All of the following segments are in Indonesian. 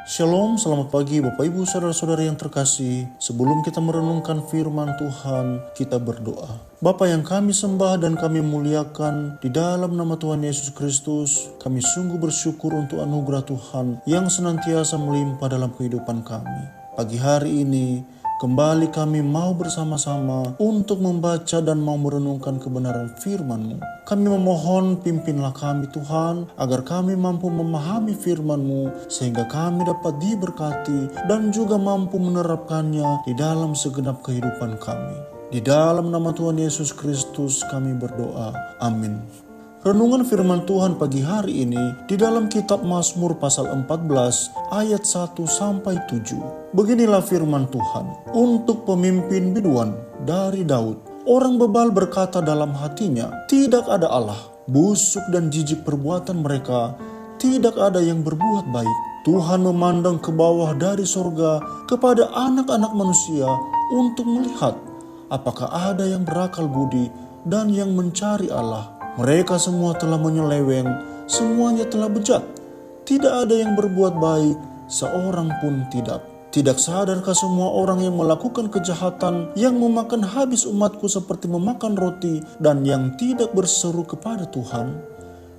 Shalom, selamat pagi Bapak Ibu Saudara-saudara yang terkasih. Sebelum kita merenungkan firman Tuhan, kita berdoa. Bapa yang kami sembah dan kami muliakan, di dalam nama Tuhan Yesus Kristus, kami sungguh bersyukur untuk anugerah Tuhan yang senantiasa melimpah dalam kehidupan kami. Pagi hari ini, kembali kami mau bersama-sama untuk membaca dan mau merenungkan kebenaran firman-Mu. Kami memohon pimpinlah kami Tuhan, agar kami mampu memahami firman-Mu, sehingga kami dapat diberkati dan juga mampu menerapkannya di dalam segenap kehidupan kami. Di dalam nama Tuhan Yesus Kristus kami berdoa. Amin. Renungan firman Tuhan pagi hari ini di dalam kitab Mazmur pasal 14 ayat 1-7. Beginilah firman Tuhan. Untuk pemimpin biduan dari Daud. Orang bebal berkata dalam hatinya, tidak ada Allah. Busuk dan jijik perbuatan mereka, tidak ada yang berbuat baik. Tuhan memandang ke bawah dari sorga kepada anak-anak manusia untuk melihat apakah ada yang berakal budi dan yang mencari Allah. Mereka semua telah menyeleweng, semuanya telah bejat. Tidak ada yang berbuat baik, seorang pun tidak. Tidak sadarkah semua orang yang melakukan kejahatan, yang memakan habis umatku seperti memakan roti, dan yang tidak berseru kepada Tuhan?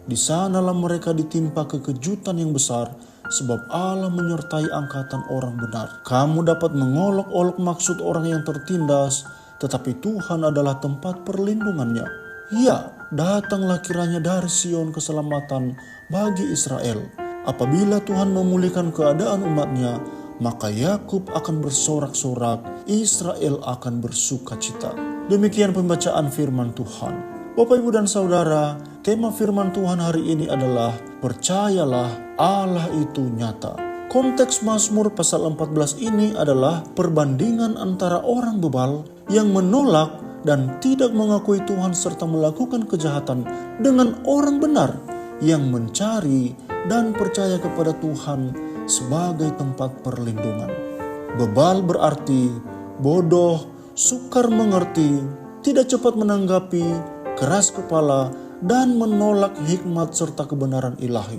Di sanalah mereka ditimpa kekejutan yang besar, sebab Allah menyertai angkatan orang benar. Kamu dapat mengolok-olok maksud orang yang tertindas, tetapi Tuhan adalah tempat perlindungannya. Ya, datanglah kiranya dari Sion keselamatan bagi Israel. Apabila Tuhan memulihkan keadaan umatnya, maka Yakub akan bersorak-sorak, Israel akan bersukacita. Demikian pembacaan firman Tuhan. Bapak, Ibu, dan Saudara, tema firman Tuhan hari ini adalah percayalah Allah itu nyata. Konteks Mazmur pasal 14 ini adalah perbandingan antara orang bebal yang menolak dan tidak mengakui Tuhan serta melakukan kejahatan dengan orang benar yang mencari dan percaya kepada Tuhan sebagai tempat perlindungan. Bebal berarti bodoh, sukar mengerti, tidak cepat menanggapi, keras kepala, dan menolak hikmat serta kebenaran ilahi.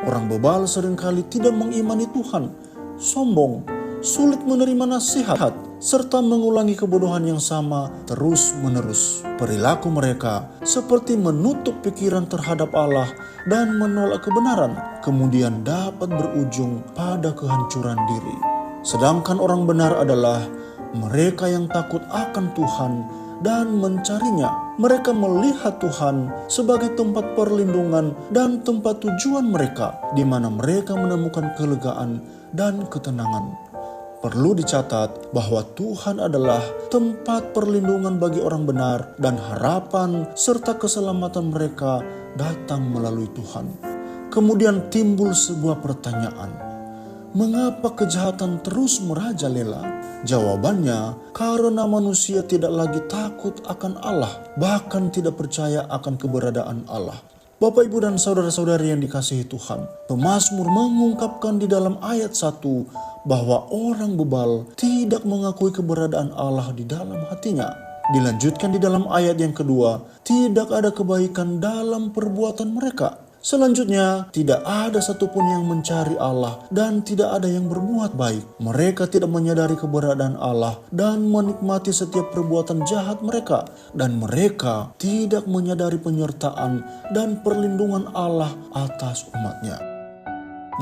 Orang bebal seringkali tidak mengimani Tuhan, sombong, sulit menerima nasihat, serta mengulangi kebodohan yang sama terus-menerus. Perilaku mereka seperti menutup pikiran terhadap Allah dan menolak kebenaran, kemudian dapat berujung pada kehancuran diri. Sedangkan orang benar adalah mereka yang takut akan Tuhan dan mencarinya. Mereka melihat Tuhan sebagai tempat perlindungan dan tempat tujuan mereka, di mana mereka menemukan kelegaan dan ketenangan. Perlu dicatat bahwa Tuhan adalah tempat perlindungan bagi orang benar dan harapan serta keselamatan mereka datang melalui Tuhan. Kemudian timbul sebuah pertanyaan. Mengapa kejahatan terus merajalela? Jawabannya, karena manusia tidak lagi takut akan Allah, bahkan tidak percaya akan keberadaan Allah. Bapak, Ibu, dan saudara-saudari yang dikasihi Tuhan, pemazmur mengungkapkan di dalam ayat 1 bahwa orang bebal tidak mengakui keberadaan Allah di dalam hatinya. Dilanjutkan di dalam ayat yang kedua, tidak ada kebaikan dalam perbuatan mereka. Selanjutnya, tidak ada satupun yang mencari Allah dan tidak ada yang berbuat baik. Mereka tidak menyadari keberadaan Allah dan menikmati setiap perbuatan jahat mereka. Dan mereka tidak menyadari penyertaan dan perlindungan Allah atas umatnya.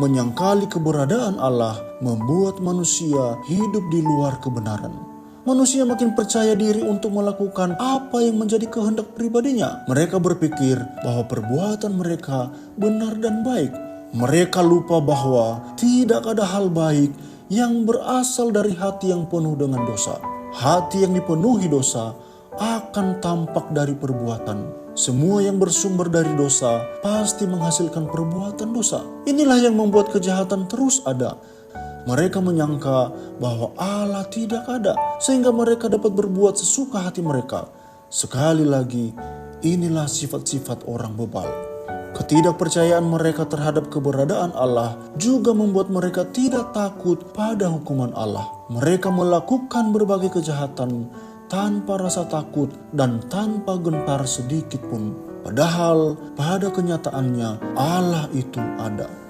Menyangkali keberadaan Allah membuat manusia hidup di luar kebenaran. Manusia makin percaya diri untuk melakukan apa yang menjadi kehendak pribadinya. Mereka berpikir bahwa perbuatan mereka benar dan baik. Mereka lupa bahwa tidak ada hal baik yang berasal dari hati yang penuh dengan dosa. Hati yang dipenuhi dosa akan tampak dari perbuatan. Semua yang bersumber dari dosa pasti menghasilkan perbuatan dosa. Inilah yang membuat kejahatan terus ada. Mereka menyangka bahwa Allah tidak ada, sehingga mereka dapat berbuat sesuka hati mereka. Sekali lagi, inilah sifat-sifat orang bebal. Ketidakpercayaan mereka terhadap keberadaan Allah juga membuat mereka tidak takut pada hukuman Allah. Mereka melakukan berbagai kejahatan tanpa rasa takut dan tanpa gentar sedikit pun. Padahal pada kenyataannya Allah itu ada.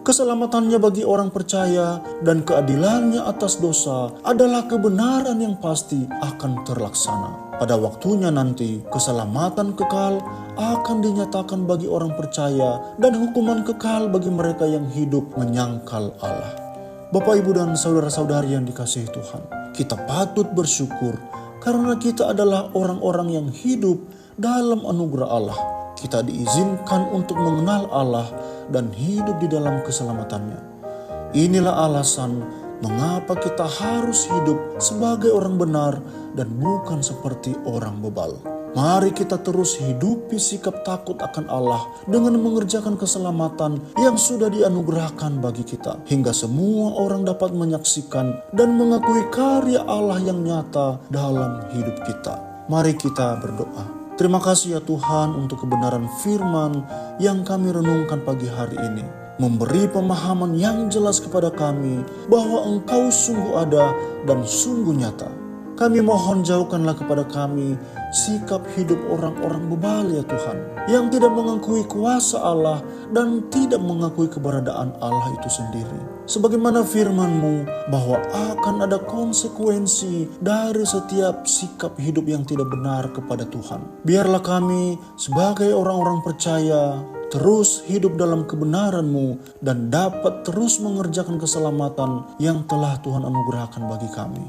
keselamatannya bagi orang percaya, dan keadilannya atas dosa adalah kebenaran yang pasti akan terlaksana. Pada waktunya nanti, keselamatan kekal akan dinyatakan bagi orang percaya dan hukuman kekal bagi mereka yang hidup menyangkal Allah. Bapak, Ibu, dan saudara-saudari yang dikasihi Tuhan, kita patut bersyukur karena kita adalah orang-orang yang hidup dalam anugerah Allah. Kita diizinkan untuk mengenal Allah dan hidup di dalam keselamatannya. Inilah alasan mengapa kita harus hidup sebagai orang benar dan bukan seperti orang bebal. Mari kita terus hidupi sikap takut akan Allah dengan mengerjakan keselamatan yang sudah dianugerahkan bagi kita, hingga semua orang dapat menyaksikan dan mengakui karya Allah yang nyata dalam hidup kita. Mari kita berdoa. Terima kasih ya Tuhan untuk kebenaran firman yang kami renungkan pagi hari ini. Memberi pemahaman yang jelas kepada kami bahwa Engkau sungguh ada dan sungguh nyata. Kami mohon jauhkanlah kepada kami sikap hidup orang-orang bebal ya Tuhan, yang tidak mengakui kuasa Allah dan tidak mengakui keberadaan Allah itu sendiri. Sebagaimana firman-Mu bahwa akan ada konsekuensi dari setiap sikap hidup yang tidak benar kepada Tuhan. Biarlah kami sebagai orang-orang percaya terus hidup dalam kebenaran-Mu dan dapat terus mengerjakan keselamatan yang telah Tuhan anugerahkan bagi kami.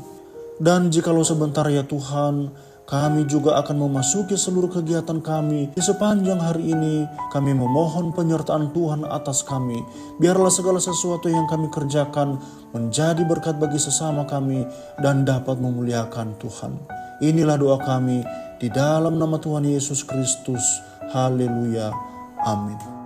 Dan jikalau sebentar ya Tuhan, kami juga akan memasuki seluruh kegiatan kami di sepanjang hari ini, kami memohon penyertaan Tuhan atas kami. Biarlah segala sesuatu yang kami kerjakan menjadi berkat bagi sesama kami dan dapat memuliakan Tuhan. Inilah doa kami di dalam nama Tuhan Yesus Kristus. Haleluya. Amin.